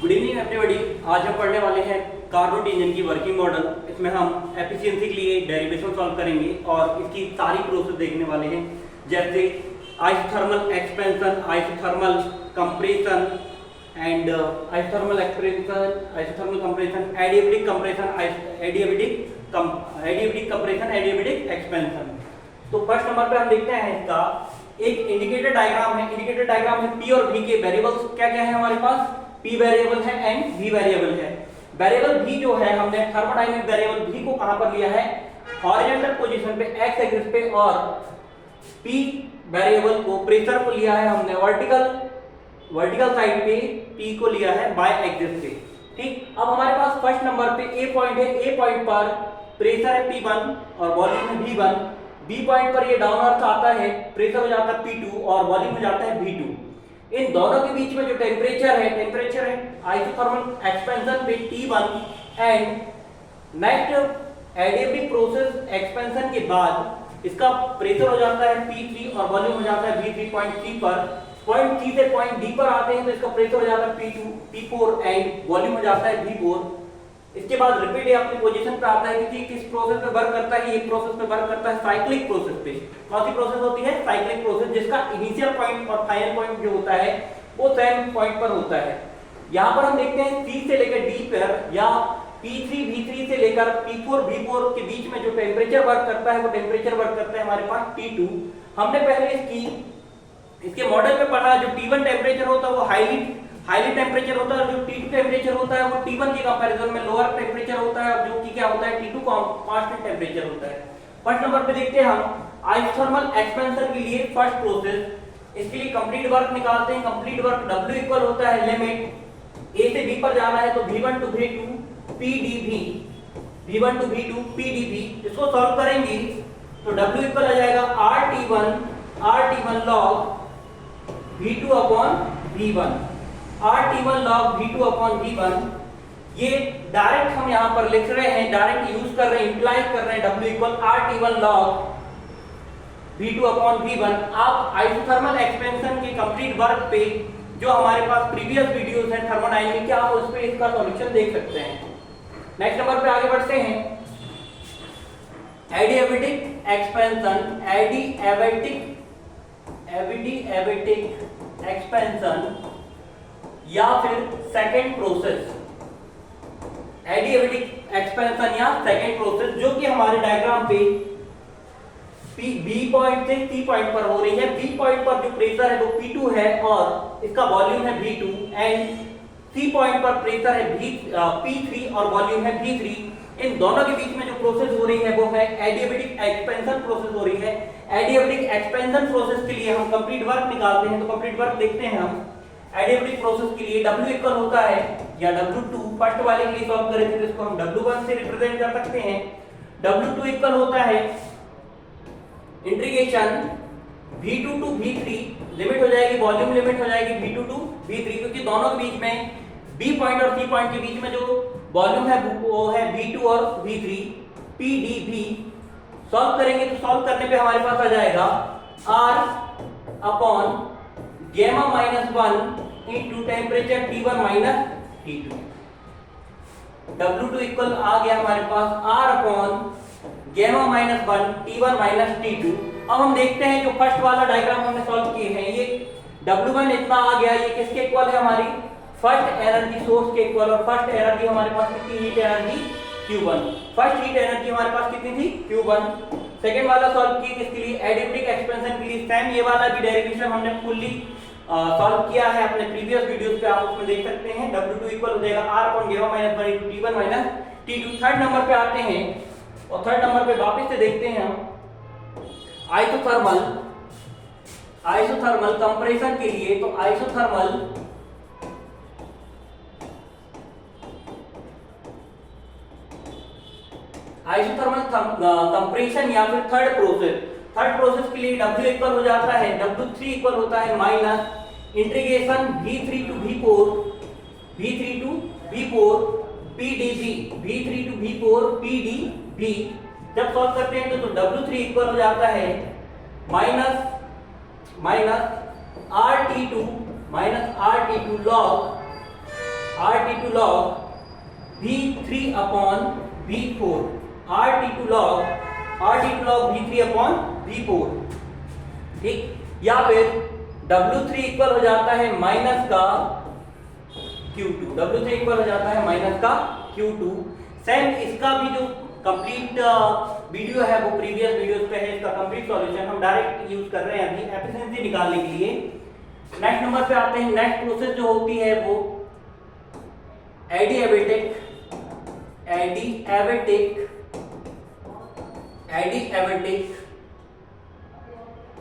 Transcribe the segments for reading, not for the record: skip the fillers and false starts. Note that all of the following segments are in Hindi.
Good evening everybody. आज हम पढ़ने वाले हैं कार्नोट इंजन की वर्किंग मॉडल। इसमें हम एफिशिएंसी के लिए डेरिवेशन सॉल्व करेंगे और इसकी सारी प्रोसेस देखने वाले हैं, जैसे isothermal expansion, isothermal compression and isothermal compression, adiabatic compression, adiabatic compression, adiabatic expansion. तो फर्स्ट नंबर पे हम देखते हैं इसका एक इंडिकेटर डायग्राम है। इंडिकेटर डायग्राम में पी और वी के वेरिएबल्स क्या क्या है हमारे पास, पी वेरिएबल है एंड वी वेरिएबल है। वेरिएबल वी जो है हमने थर्मोडायनेमिक वेरिएबल वी को कहां पर लिया है, हॉरिजॉन्टल पोजीशन पे एक्स एक्सिस पे, और पी वेरिएबल को प्रेशर को लिया है हमने वर्टिकल साइड पे, पी को लिया है बाय एक्सिस पे। ठीक, अब हमारे पास फर्स्ट नंबर पे ए पॉइंट है। ए पॉइंट पर प्रेशर है P1 और वॉल्यूम है V1। बी पॉइंट पर ये डाउनवर्ड आता है, प्रेशर हो जाता है P2 और वॉल्यूम हो जाता है V2। इन दोनों के बीच में जो टेम्परेचर है आइसोथर्मल एक्सपेंशन पे T1 and next adiabatic process expansion के बाद इसका प्रेशर हो जाता है P3 और वॉल्यूम हो जाता है V3 पॉइंट C पर। पॉइंट C से पॉइंट D पर आते हैं तो इसका प्रेशर हो जाता है P2 P4 एंड वॉल्यूम हो जाता है V4। इसके बाद रिपीट ये अपनी पोजीशन पे आता है कि किस प्रोसेस पे वर्क करता है, ये प्रोसेस पे वर्क करता है साइक्लिक प्रोसेस पे। कौन सी प्रोसेस होती है, साइक्लिक प्रोसेस, जिसका इनिशियल पॉइंट और फाइनल पॉइंट जो होता है वो सेम पॉइंट पर होता है। यहाँ पर हम देखते हैं C से लेकर D पर या P3 V3 से लेकर P4 V4 के बीच में जो टेम्परेचर वर्क करता है वो टेम्परेचर वर्क करता है हमारे पास T2। हमने पहले इसके मॉडल में पढ़ा, जो T1 टेम्परेचर होता है वो हाईली टेम्परेचर होता है, जो T2 टेम्परेचर होता है वो T1 के कंपैरिजन में लोअर टेम्परेचर होता है, जो कि क्या होता है T2 कांस्टेंट टेम्परेचर होता है। फर्स्ट नंबर पे देखते हैं हम आइसोथर्मल एक्सपेंशन के लिए फर्स्ट प्रोसेस। इसके लिए कंप्लीट वर्क निकालते हैं। कंप्लीट वर्क W इक्वल होता है लिमिट A से B पर जाना है तो V1 to V2 PdV, V1 to V2 PdV। इसको सॉल्व करेंगे तो W इक्वल आ जाएगा RT1 log V2 upon V1, RT1 log V2 upon V1। ये डायरेक्ट हम यहां पर लिख रहे हैं, डायरेक्ट यूज कर रहे हैं, इंप्लाई कर रहे हैं W equal RT1 log V2 upon V1। आप आइसोथर्मल एक्सपेंशन के कंप्लीट वर्क पे जो हमारे पास प्रीवियस वीडियोस हैं थर्मोडायनेमिक के, आप उस पे इसका सॉल्यूशन देख सकते हैं। नेक्स्ट नंबर पे आगे बढ़ते हैं। एडियाबैटिक एक्सपेंशन, एडियाबैटिक एक्सपेंशन या फिर सेकेंड प्रोसेस, एडियाबैटिक एक्सपेंशन या सेकेंड प्रोसेस, जो कि हमारे डायग्राम पे बी पॉइंट से सी पॉइंट पर हो रही है। बी पॉइंट पर जो प्रेशर है वो P2 है और इसका वॉल्यूम है V2 एंड सी पॉइंट पर प्रेशर है P3 और वॉल्यूम है V3। इन दोनों के बीच में जो प्रोसेस हो रही है वो है एडियाबैटिक एक्सपेंशन प्रोसेस हो रही है। एडियाबैटिक एक्सपेंशन प्रोसेस के लिए हम कंप्लीट वर्क निकालते हैं, तो कंप्लीट वर्क देखते हैं हम। एडियाबैटिक प्रोसेस के लिए W इक्वल होता है या W2, फर्स्ट वाले के लिए सॉल्व करें तो इसको हम W1 से रिप्रेजेंट कर सकते हैं। W2 इक्वल होता है integration V2 to V3, limit हो जाएगी, वॉल्यूम लिमिट हो जाएगी V2 to V3, क्योंकि दोनों के बीच में B पॉइंट और C पॉइंट के बीच में जो वॉल्यूम है वो है V2 और V3 PdV। सॉल्व करेंगे तो सॉल्व करने पे हमारे पास आ जाएगा R upon gamma -1 into temperature T1 minus T2। W2 equal आ गया हमारे पास R upon gamma -1 T1 minus T2। अब हम देखते हैं जो फर्स्ट वाला डायग्राम हमने सॉल्व किए हैं, ये W1 इतना आ गया, ये किसके इक्वल है, हमारी फर्स्ट एनर्जी सोर्स के इक्वल। और फर्स्ट एनर्जी हमारे पास कितनी, heat energy Q1। First heat energy हमारे पास कितनी थी, Q1। सेकंड वाला सॉल्व किए किसके लिए, एडियाबैटिक एक्सपेंशन के लिए। सेम ये वाला भी डेरिवेशन हमने फुल्ली सॉल्व किया है अपने प्रीवियस वीडियोस पे, आप उसमें देख सकते हैं। W2 इक्वल हो जाएगा R upon gamma -1 into T1 minus T2। Third number पे आते हैं और थर्ड नंबर पे वापस से देखते हैं हम आइसोथर्मल कंप्रेशन के लिए। तो आइसोथर्मल कंप्रेशन या फिर थर्ड प्रोसेस के लिए W इक्वल हो जाता है, W3 इक्वल होता है minus integration V3 to V4 PdV। जब सॉल्व करते हैं तो W3 इक्वल हो जाता है minus RT2 log RT2 log V3 upon V4, RT2 log V3 upon V4, ठीक। या फिर W3 इक्वल हो जाता है माइनस का Q2, W3 इक्वल हो जाता है माइनस का Q2। सेम इसका भी जो कंप्लीट वीडियो है वो प्रीवियस वीडियोस पे है, इसका कंप्लीट सॉल्यूशन हम डायरेक्ट यूज कर रहे हैं अभी एफिशिएंसी निकालने के लिए। नेक्स्ट नंबर पे आते हैं। नेक्स्ट प्रोसेस जो होती है वो एडिएबेटिक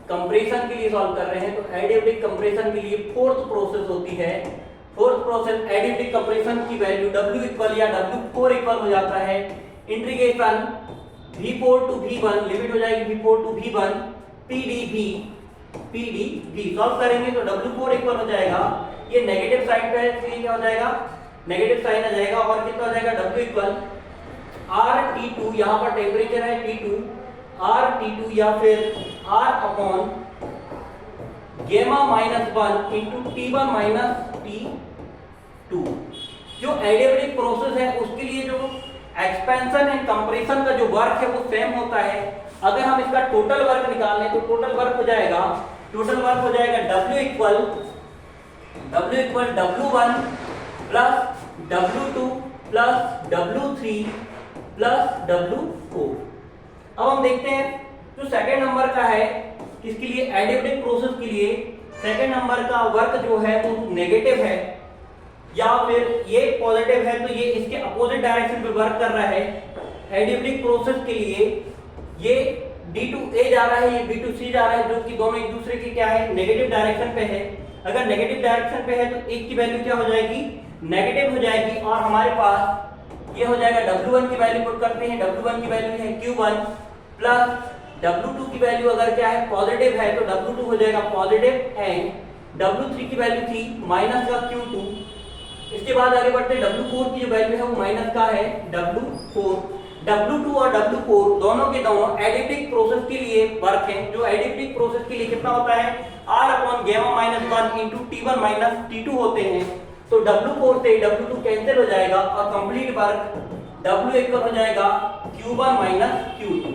कंप्रेशन के लिए सॉल्व कर रहे हैं। तो एडिएबेटिक कंप्रेशन के लिए फोर्थ प्रोसेस होती है। फोर्थ प्रोसेस एडिएबेटिक कंप्रेशन की वैल्यू W इक्वल या W4 इक्वल हो जाता है integration V4 to V1, limit हो जाएगी V4 to V1 PdV solve करेंगे तो W4 इक्वल हो जाएगा, ये नेगेटिव साइड पे है इसलिए क्या हो जाएगा, नेगेटिव साइन आ जाएगा। और कितना हो जाएगा W इक्वल RT2, यहाँ पर टेम्परेचर है T2, RT2 या फिर R अपॉन गेमा -1 इंटू T1 माइनस T2। जो एडिएबेटिक प्रोसेस है उसके लिए जो एक्सपेंशन एंड कंप्रेशन का जो वर्क है वो सेम होता है। अगर हम इसका टोटल वर्क निकाल लें तो टोटल वर्क हो जाएगा W equal W1 plus W2 plus W3 plus W4। अब हम देखते हैं जो सेकेंड नंबर का है, इसके लिए एडिएबेटिक प्रोसेस के लिए सेकेंड नंबर का वर्क जो है वो नेगेटिव है या फिर ये पॉजिटिव है, तो ये इसके अपोजिट डायरेक्शन पे वर्क कर रहा है। एडिएबेटिक प्रोसेस के लिए ये D2A जा रहा है, ये B2C जा रहा है, जो कि दोनों एक दूसरे के क्या है, नेगेटिव डायरेक्शन पे है। अगर नेगेटिव डायरेक्शन पे है तो एक की वैल्यू क्या हो जाएगी, नेगेटिव हो जाएगी। और हमारे पास ये हो जाएगा W1 की वैल्यू पुट करते हैं, W1 की वैल्यू है Q1 प्लस W2 की वैल्यू अगर क्या है पॉजिटिव है तो W2 हो जाएगा पॉजिटिव एंड W3 की वैल्यू थी माइनस का Q2। इसके बाद आगे बढ़ते हैं, W4 की जो वैल्यू है वो माइनस का है W4। W2 और W4 दोनों के दोनों एडिएबेटिक प्रोसेस के लिए वर्क है। जो एडिएबेटिक प्रोसेस के लिए कितना होता है, R अपॉन गेमा -1 इंटू T1 माइनस T2 होते हैं। तो W4 से W2 कैंसिल हो जाएगा और कंप्लीट वर्क W इक्वल हो जाएगा Q1 minus Q2।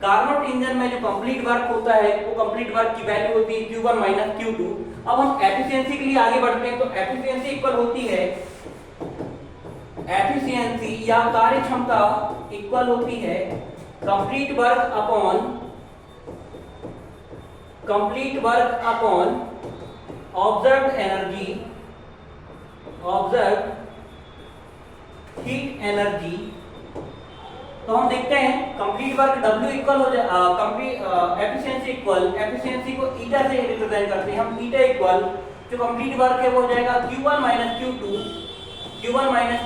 Carnot engine में जो कंप्लीट वर्क होता है वो कंप्लीट वर्क की वैल्यू होती है Q1 माइनस Q2। अब हम एफिशिएंसी के लिए आगे बढ़ते हैं। तो एफिशिएंसी इक्वल होती है, एफिशिएंसी या कार्य क्षमता इक्वल होती है complete work upon observed heat energy. तो हम देखते हैं कंप्लीट वर्क W इक्वल हो जाए एफिशिएंसी इक्वल, एफिशिएंसी को ईटा से रिप्रेजेंट करते हैं हम। ईटा इक्वल जो कंप्लीट वर्क है वो हो जाएगा Q1 माइनस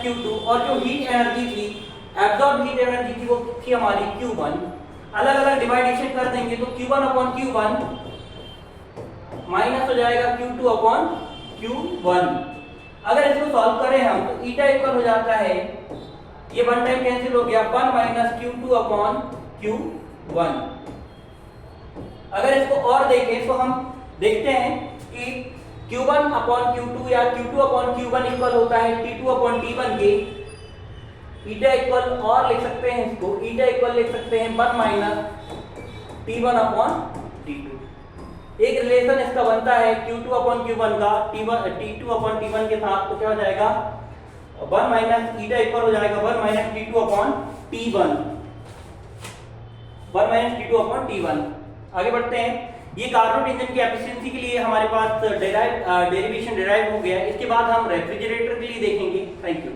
Q2 और जो हीट एनर्जी थी, एब्जॉर्ब हीट एनर्जी थी वो थी हमारी Q1। अलग अलग डिवाइडेशन कर देंगे तो Q1 अपॉन Q1 माइनस हो जाएगा Q2 अपॉन Q1। अगर इसको सॉल्व करें हम तो ईटा इक्वल हो जाता है, ये वन टाइम कैंसिल हो गया, 1 माइनस Q2 अपॉन Q1। अगर इसको और देखें तो हम देखते हैं कि Q1 अपॉन Q2 या Q2 अपॉन Q1 इक्वल होता है T2 अपॉन T1 के। ईटा इक्वल और लिख सकते हैं, इसको ईटा इक्वल लिख सकते हैं 1 माइनस T1 अपॉन T2। एक रिलेशन इसका बनता है Q2 अपॉन Q1 का T2 अपॉन T1 के साथ, तो क्या हो जाएगा 1 माइनस ईटा इक्वल हो जाएगा 1 minus T2 upon T1, 1 minus T2 upon T1। आगे बढ़ते हैं। ये कार्नोट इंजन की एफिशिएंसी के लिए हमारे पास डेरिवेशन डिराइव हो गया। इसके बाद हम रेफ्रिजरेटर के लिए देखेंगे। Thank you.